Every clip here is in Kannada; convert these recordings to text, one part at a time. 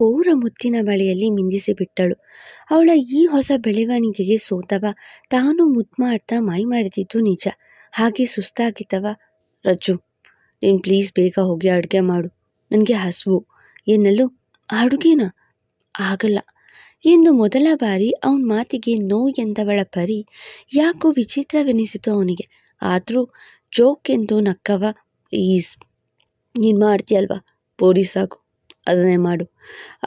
ಪೌರ ಮುತ್ತಿನ ಬಳೆಯಲ್ಲಿ ಮಿಂದಿಸಿ ಬಿಟ್ಟಳು. ಅವಳ ಈ ಹೊಸ ಬೆಳವಣಿಗೆಗೆ ಸೋತವ ತಾನು ಮುದ್ಮಾಡ್ತಾ ಮೈ ಮರೆತಿದ್ದು ನಿಜ. ಹಾಗೆ ಸುಸ್ತಾಗಿದ್ದವ, ರಜ್ಜು ನೀನು ಪ್ಲೀಸ್ ಬೇಗ ಹೋಗಿ ಅಡುಗೆ ಮಾಡು, ನನಗೆ ಹಸುವು ಎನ್ನಲು, ಅಡುಗೆನಾ? ಆಗಲ್ಲ ಎಂದು ಮೊದಲ ಬಾರಿ ಅವನ ಮಾತಿಗೆ ನೋ ಎಂದವಳ ಪರಿ ಯಾಕೋ ವಿಚಿತ್ರವೆನಿಸಿತು ಅವನಿಗೆ. ಆದರೂ ಜೋಕ್ ಎಂದು ನಕ್ಕವ, ಪ್ಲೀಸ್ ನೀನು ಮಾಡ್ತೀಯಲ್ವಾ ಪೂರಿ ಸಾಕು, ಅದನ್ನೇ ಮಾಡು,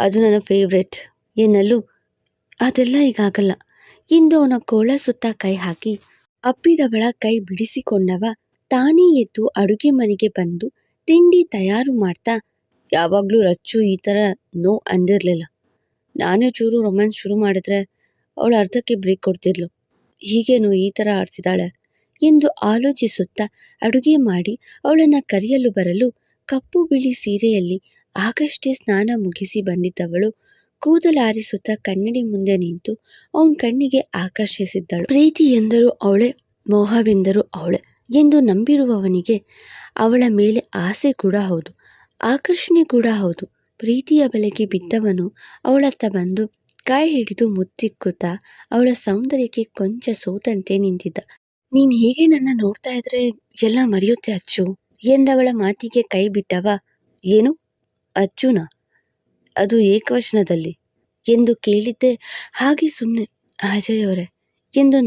ಅದು ನನ್ನ ಫೇವ್ರೆಟ್ ಎನ್ನಲು, ಅದೆಲ್ಲ ಈಗಾಗಲ್ಲ ಎಂದು ಅವನ ಕೋಳ ಸುತ್ತ ಕೈ ಹಾಕಿ ಅಪ್ಪಿದವಳ ಕೈ ಬಿಡಿಸಿಕೊಂಡವ ತಾನೇ ಎದ್ದು ಅಡುಗೆ ಮನೆಗೆ ಬಂದು ತಿಂಡಿ ತಯಾರು ಮಾಡ್ತಾ, ಯಾವಾಗಲೂ ರಚ್ಚು ಈ ಥರ ನೋ ಅಂದಿರಲಿಲ್ಲ. ನಾನೇ ಚೂರು ರೊಮ್ಯಾನ್ಸ್ ಶುರು ಮಾಡಿದ್ರೆ ಅವಳು ಅರ್ಧಕ್ಕೆ ಬ್ರೇಕ್ ಕೊಡ್ತಿದ್ಲು, ಹೀಗೇನು ಈ ಥರ ಆಡ್ತಿದ್ದಾಳೆ ಎಂದು ಆಲೋಚಿಸುತ್ತಾ ಅಡುಗೆ ಮಾಡಿ ಅವಳನ್ನು ಕರೆಯಲು ಬರಲು ಕಪ್ಪು ಬಿಳಿ ಸೀರೆಯಲ್ಲಿ ಆಗಷ್ಟೇ ಸ್ನಾನ ಮುಗಿಸಿ ಬಂದಿದ್ದವಳು ಕೂದಲಾರಿಸುತ್ತಾ ಕನ್ನಡಿ ಮುಂದೆ ನಿಂತು ಅವನ ಕಣ್ಣಿಗೆ ಆಕರ್ಷಿಸಿದ್ದಳು. ಪ್ರೀತಿ ಎಂದರೂ ಅವಳೇ, ಮೋಹವೆಂದರೂ ಅವಳೇ ಎಂದು ನಂಬಿರುವವನಿಗೆ ಅವಳ ಮೇಲೆ ಆಸೆ ಕೂಡ ಹೌದು, ಆಕರ್ಷಣೆ ಕೂಡ ಹೌದು. ಪ್ರೀತಿಯ ಬಲೆಗೆ ಬಿದ್ದವನು ಅವಳತ್ತ ಬಂದು ಕೈ ಹಿಡಿದು ಮುತ್ತಿಕ್ಕುತ್ತಾ ಅವಳ ಸೌಂದರ್ಯಕ್ಕೆ ಕೊಂಚ ಸೋತಂತೆ ನಿಂತಿದ್ದ. ನೀನು ಹೀಗೆ ನನ್ನ ನೋಡ್ತಾ ಇದ್ರೆ ಎಲ್ಲ ಮರೆಯುತ್ತೆ ಅಚ್ಚು ಎಂದವಳ ಮಾತಿಗೆ ಕೈ ಬಿಟ್ಟವ, ಏನು ಅಚ್ಚುನಾ? ಅದು ಏಕವಚನದಲ್ಲಿ ಎಂದು ಕೇಳಿದ್ದೆ, ಹಾಗೆ ಸುಮ್ಮನೆ ಅಜಯ್ ಅವರೇ ಎಂದು